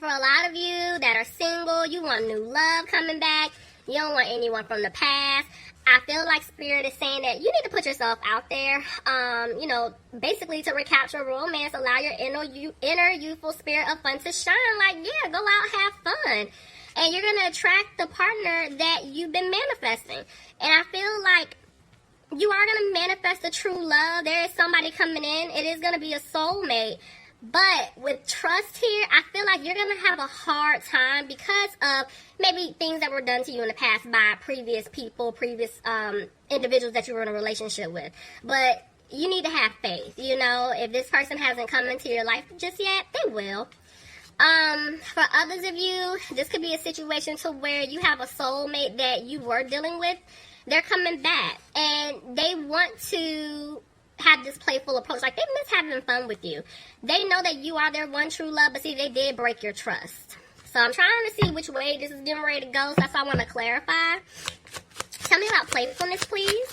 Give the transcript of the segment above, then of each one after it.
for a lot of you that are single, you want new love coming back. You don't want anyone from the past. I feel like Spirit is saying that you need to put yourself out there. You know, basically to recapture romance, allow your inner youthful spirit of fun to shine. Like, yeah, go out, have fun. And you're going to attract the partner that you've been manifesting. And I feel like you are going to manifest a true love. There is somebody coming in. It is going to be a soulmate. But with trust here, I feel like you're going to have a hard time because of maybe things that were done to you in the past by previous people, previous individuals that you were in a relationship with. But you need to have faith. You know, if this person hasn't come into your life just yet, they will. For others of you, this could be a situation to where you have a soulmate that you were dealing with. They're coming back and they want to have this playful approach. Like, they miss having fun with you. They know that you are their one true love, but see, they did break your trust. So I'm trying to see which way this is getting ready to go. So that's why I want to clarify. Tell me about playfulness, please.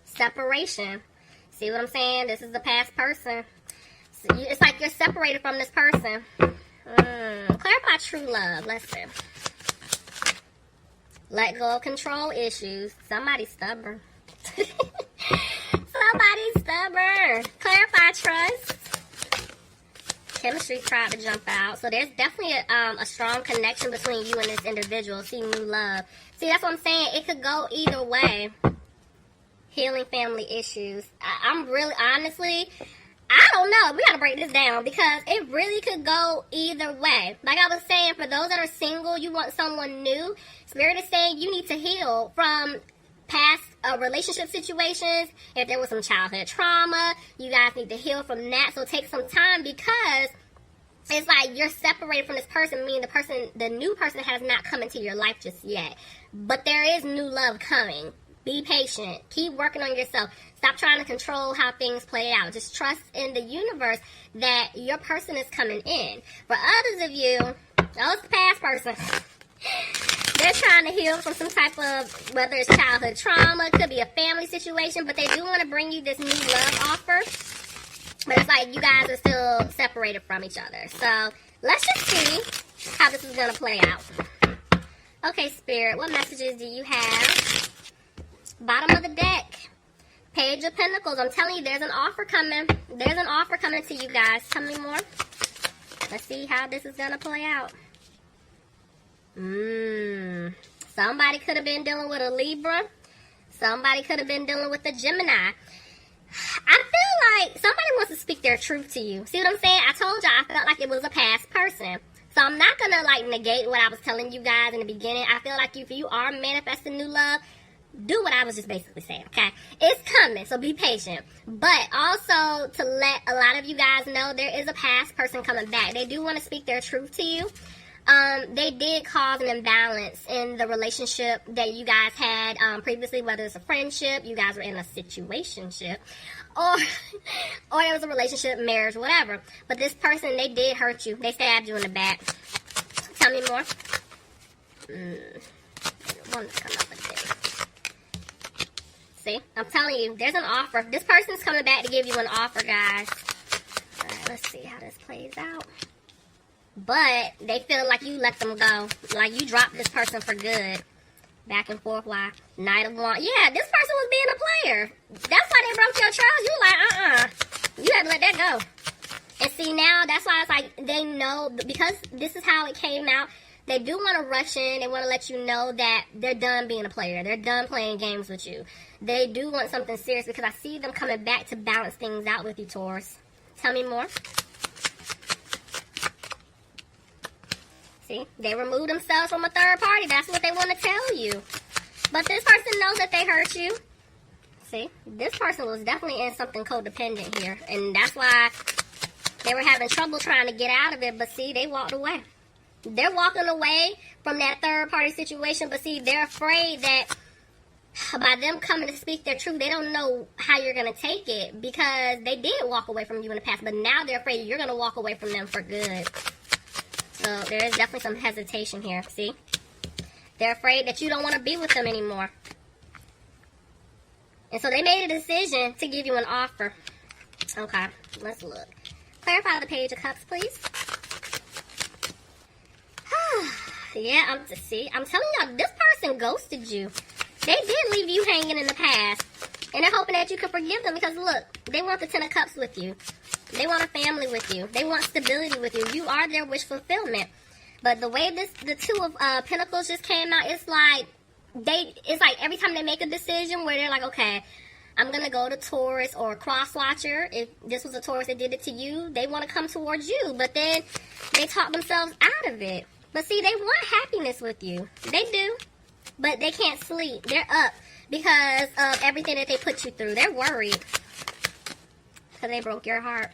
Separation. See what I'm saying? This is the past person. It's like you're separated from this person. Clarify true love. Let's see. Let go of control issues. Somebody's stubborn. Somebody's stubborn. Clarify trust. Chemistry tried to jump out. So there's definitely a strong connection between you and this individual. See, new love. See, that's what I'm saying. It could go either way. Healing family issues. I'm really, honestly, I don't know. We gotta break this down because it really could go either way. Like I was saying, for those that are single, you want someone new. Spirit is saying you need to heal from past relationship situations. If there was some childhood trauma, you guys need to heal from that. So take some time because it's like you're separated from this person, meaning the new person has not come into your life just yet. But there is new love coming. Be patient. Keep working on yourself. Stop trying to control how things play out. Just trust in the universe that your person is coming in. For others of you, it's the past person. They're trying to heal from some type of, whether it's childhood trauma, could be a family situation, but they do want to bring you this new love offer. But it's like you guys are still separated from each other. So let's just see how this is going to play out. Okay, Spirit, what messages do you have? Bottom of the deck. Page of Pentacles. I'm telling you, there's an offer coming. There's an offer coming to you guys. Tell me more. Let's see how this is going to play out. Somebody could have been dealing with a Libra. Somebody could have been dealing with a Gemini. I feel like somebody wants to speak their truth to you. See what I'm saying? I told y'all I felt like it was a past person. So I'm not going to like negate what I was telling you guys in the beginning. I feel like if you are manifesting new love, do what I was just basically saying, okay? It's coming, so be patient. But also to let a lot of you guys know there is a past person coming back. They do want to speak their truth to you. They did cause an imbalance in the relationship that you guys had previously, whether it's a friendship, you guys were in a situationship, or it was a relationship, marriage, whatever. But this person, they did hurt you. They stabbed you in the back. Tell me more. One come up with this. See, I'm telling you, there's an offer. This person's coming back to give you an offer, guys. All right, let's see how this plays out. But they feel like you let them go. Like you dropped this person for good. Back and forth, why? Knight of Wands. Yeah, this person was being a player. That's why they broke your trust. You like, you had to let that go. And see, now, that's why it's like, they know, because this is how it came out, they do want to rush in. They want to let you know that they're done being a player. They're done playing games with you. They do want something serious because I see them coming back to balance things out with you, Taurus. Tell me more. See, they removed themselves from a third party. That's what they want to tell you. But this person knows that they hurt you. See, this person was definitely in something codependent here. And that's why they were having trouble trying to get out of it. But see, they walked away. They're walking away from that third party situation. But see, they're afraid that by them coming to speak their truth, they don't know how you're going to take it. Because they did walk away from you in the past. But now they're afraid you're going to walk away from them for good. So there is definitely some hesitation here, see? They're afraid that you don't want to be with them anymore. And so they made a decision to give you an offer. Okay, let's look. Clarify the Page of Cups, please. Yeah, I'm telling y'all, this person ghosted you. They did leave you hanging in the past. And they're hoping that you can forgive them because, look, they want the Ten of Cups with you. They want a family with you. They want stability with you. You are their wish fulfillment. But the way the Two of Pentacles just came out, it's like every time they make a decision where they're like, okay, I'm going to go to Taurus or Cross-Watcher. If this was a Taurus that did it to you, they want to come towards you. But then they talk themselves out of it. But see, they want happiness with you. They do. But they can't sleep. They're up because of everything that they put you through. They're worried. Because they broke your heart.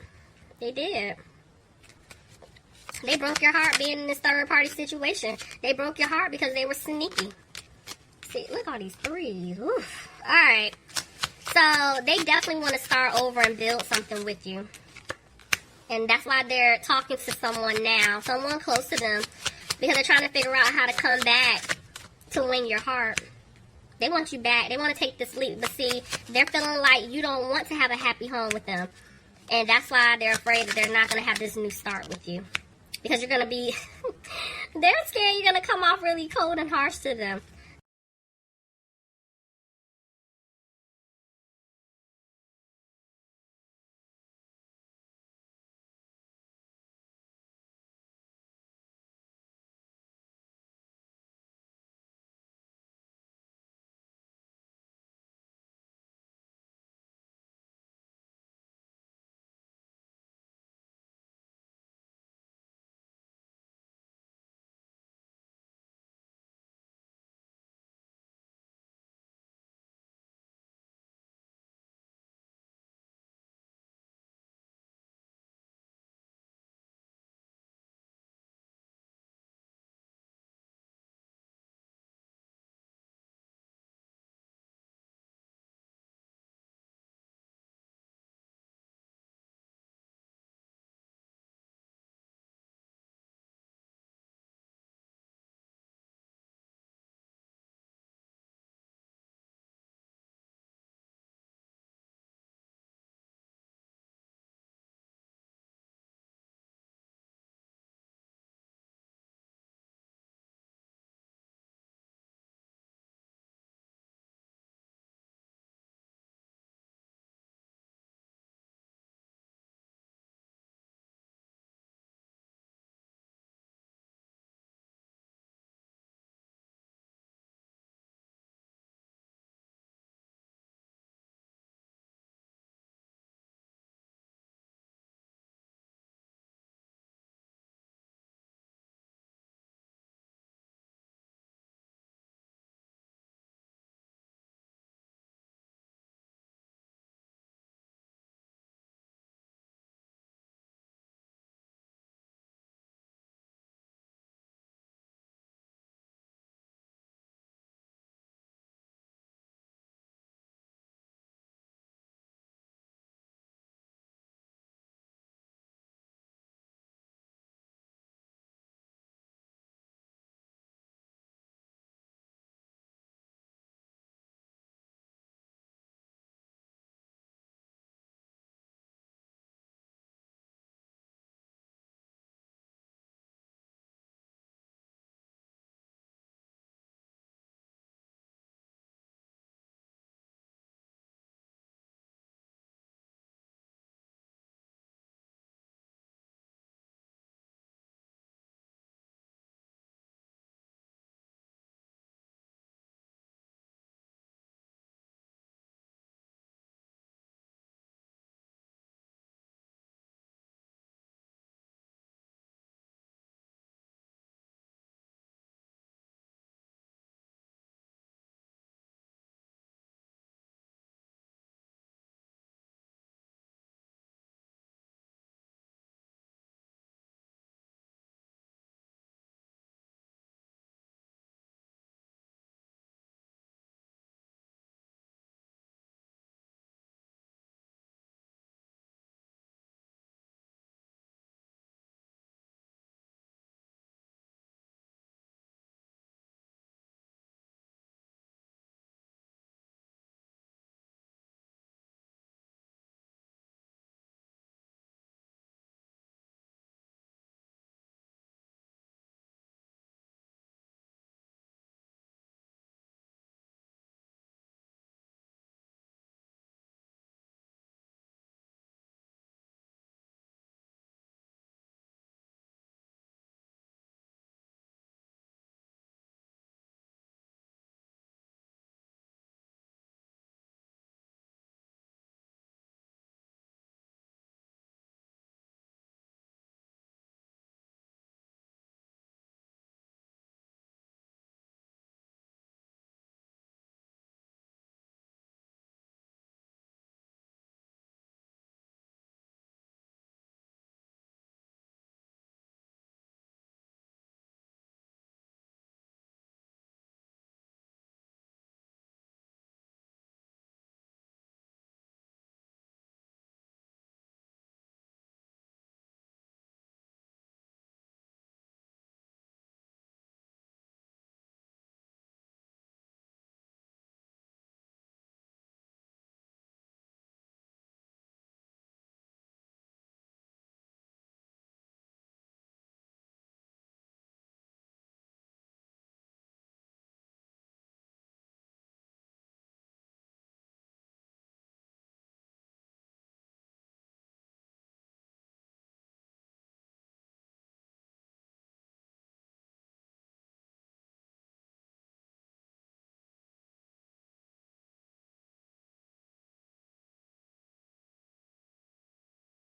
They did. They broke your heart being in this third-party situation. They broke your heart because they were sneaky. See, look at all these threes. Oof. Alright. So, they definitely want to start over and build something with you. And that's why they're talking to someone now. Someone close to them. Because they're trying to figure out how to come back to win your heart. They want you back. They want to take this leap. But see, they're feeling like you don't want to have a happy home with them. And that's why they're afraid that they're not going to have this new start with you. Because you're going to be... they're scared you're going to come off really cold and harsh to them.